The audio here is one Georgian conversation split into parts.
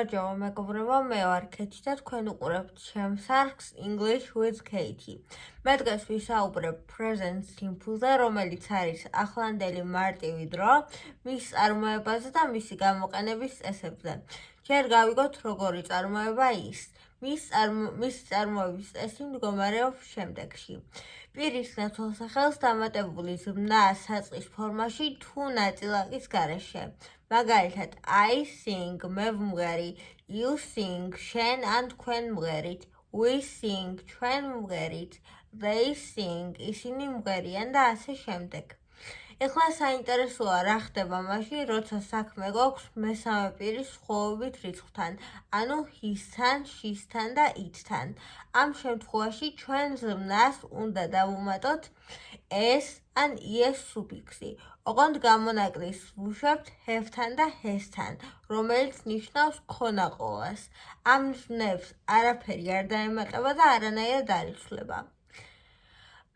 გამარჯობა მეგობრებო, მე ვარ ქეთი და თქვენ უყურებთ ჩემს არხს English with Katie. მე დღეს ვისაუბრებ present simple-ზე, რომელიც არის ახლანდელი მარტივი დრო, მის წარმოებაზე და მისი გამოყენების წესებზე. ჯერ გავიგოთ როგორი წარმოება ის. მის წარმოების წესი მდგომარეობს შემდეგში. პირის ნაცვალსახელს დამატებული ზმნა საწყის ფორმაში თუ ნაწილაკის გარეშე. მაგალითად, I sing, მე ვმღერი, you sing, შენ ან თქვენ მღერით, we sing, ჩვენ ვმღერით, they sing, ისინი მღერიან და ასე შემდეგ. ეხლა საინტერესოა რა ხდება მაშინ, როცა საქმე გვაქვს მესამე პირის სხვაობით რიცხვთან, ანუ his-თან, she's-თან და it-თან. ამ შემთხვევაში ჩვენ ზმნას უნდა დავუმატოთ s ან es სუფიქსი. ოღონდ გამონაკლის ვუშვებთ have-თან და has-თან, რომელიც ნიშნავს ქონაყოლას. ამ ზმნებს არაფერი არ დაემატება და არანაირად არ იცვლება.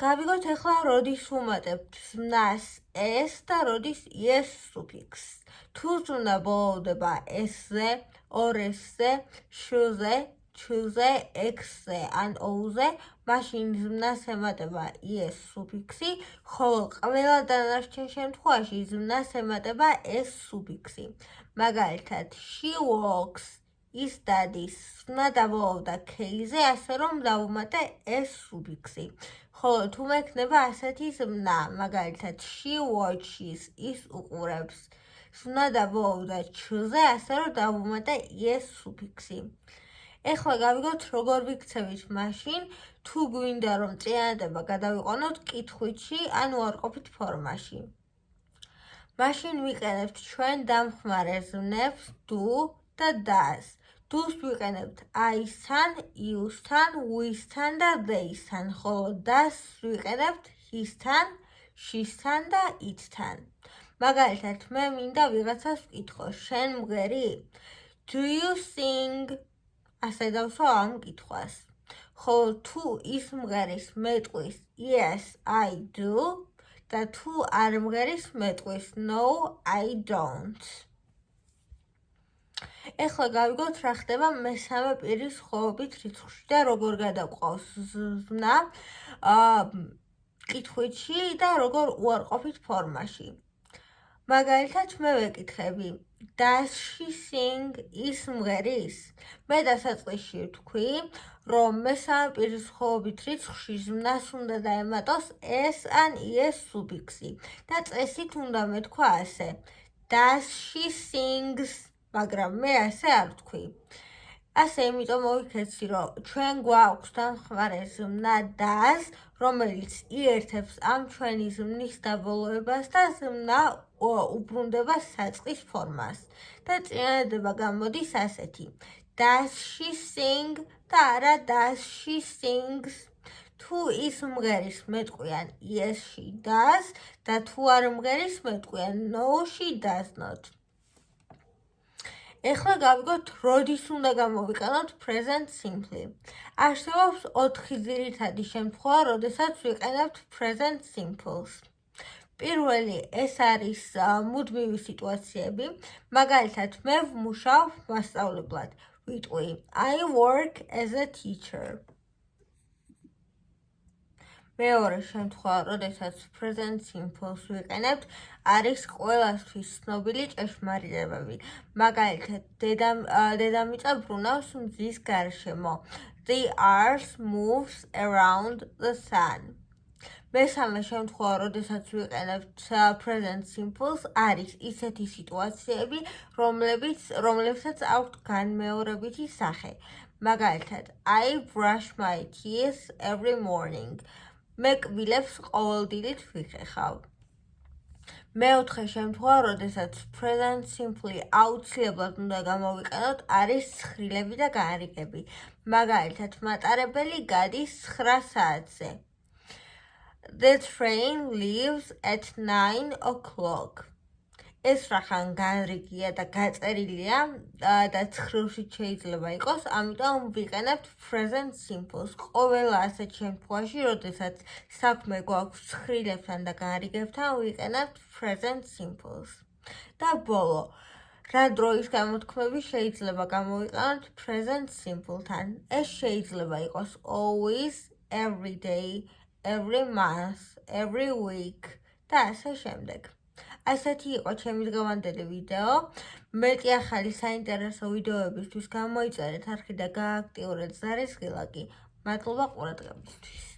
გავიგოთ ეხლა როდის ვუმატებთ ზმნას s და როდის es სუფიქსს. თუ ზმნა ბოლოვდება s-ზე, ორ s-ზე, sh-ზე, ch-ზე, x-ზე ან o-ზე, მაშინ ზმნას ემატება es სუფიქსი, ხოლო ყველა დანარჩენ შემთხვევაში ზმნას ემატება s სუფიქსი. მაგალითად, she walks, ის დადის, ზმნა დაბოლოვდა k-ზე, ასე რომ დავუმატე s სუფიქსი. ხოლო თუ მექნება ასეთი ზმნა, მაგალითად, she watches, ის უყურებს, ზმნა დაბოლოვდა ch-ზე, ასე რომ დავუმატე es სუფიქსი. ეხლა გავიგოთ როგორ ვიქცევით მაშინ, თუ გვინდა რომ წინადადება გადავიყვანოთ კითხვითში ან უარყოფით ფორმაში. მაშინ ვიყენებთ ჩვენ დამხმარე ზმნებს do და does. Do-ს ვიყენებთ I-სთან, you-სთან, we-სთან და they-სთან, ხოლო does-ს ვიყენებთ his-თან, she's-თან და it-თან. მაგალითად, მე მინდა ვიღაცას ვკითხო, შენ მღერი? Do you sing? ასე დავსვა ამ კითხვას. ხოლო თუ ის მღერის მეტყვის yes, I do და თუ არ მღერის მეტყვის no, I don't. ეხლა გავიგოთ რა ხდება მესამე პირის სხვაობით რიცხვში და როგორ გადაგვყავს ზმნა კითხვითში და როგორ უარყოფით ფორმაში. მაგალითად, მე ვეკითხები, does she sing? ის მღერის? მე დასაწყისში ვთქვი, რომ მესამე პირის სხვაობით რიცხვში ზმნას უნდა დაემატოს s ან es სუფიქსი და წესით უნდა მეთქვა ასე. Does she sings? მაგრამ მე ასე არ ვთქვი. ასე იმიტომ მოვიქეცი, რომ ჩვენ გვაქვს დამხმარე ზმნა does, რომელიც იერთებს ამ ჩვენი ზმნის დაბოლოებას და ზმნა უბრუნდება საწყის ფორმას. და წინადადება გამოდის ასეთი. Does she sing? და არა does she sings? თუ ის მღერის მეტყვიან yes, she does და თუ არ მღერის მეტყვიან no, she does not. ეხლა გავიგოთ, როდის უნდა გამოვიყენოთ present simple. არსებობს 4 ძირითადი შემთხვევა, როდესაც ვიყენებთ present simples. პირველი ეს არის მუდმივი სიტუაციები, მაგალითად, მე ვმუშაობ მასწავლებლად. ვიტყვი I work as a teacher. მეორე შემთხვევა, როდესაც present simples ვიყენებთ, არის ყველასთვის ცნობილი ჭეშმარიტებები. მაგალითად, დედამიწა ბრუნავს მზის გარშემო. The earth moves around the sun. მესამე შემთხვევა, როდესაც ვიყენებთ present simples, არის ისეთი სიტუაციები, რომლებსაც აქვთ განმეორებითი სახე. მაგალითად, I brush my teeth every morning. მე კბილებს ყოველდღიურად ვიხეხავ. მეოთხე შემთხვევა, როდესაც present simple აუცილებლად უნდა გამოვიყენოთ, არის ცხრილები და განრიგები. მაგალითად, მატარებელი გადის 9 საათზე. The train leaves at 9 o'clock. ეს რახან განრიგია და გაწერილია და ცხრილშიც შეიძლება იყოს, ამიტომ ვიყენებთ present simples. ყოველ ასეთ შემთხვევაში, როდესაც საქმე გვაქვს ცხრილებთან და განრიგებთან, ვიყენებთ present simples. და ბოლო, რა დროის გამოთქმები შეიძლება გამოვიყენოთ present simple-თან. ეს შეიძლება იყოს always, every day, every month, every week და ასე შემდეგ. ასეთი იყო ჩემი დღევანდელი ვიდეო. მეტი ახალი საინტერესო ვიდეოებისთვის გამოიწერეთ არხი და გააქტიურეთ ზარისხილაკი. მადლობა ყურადღებისთვის.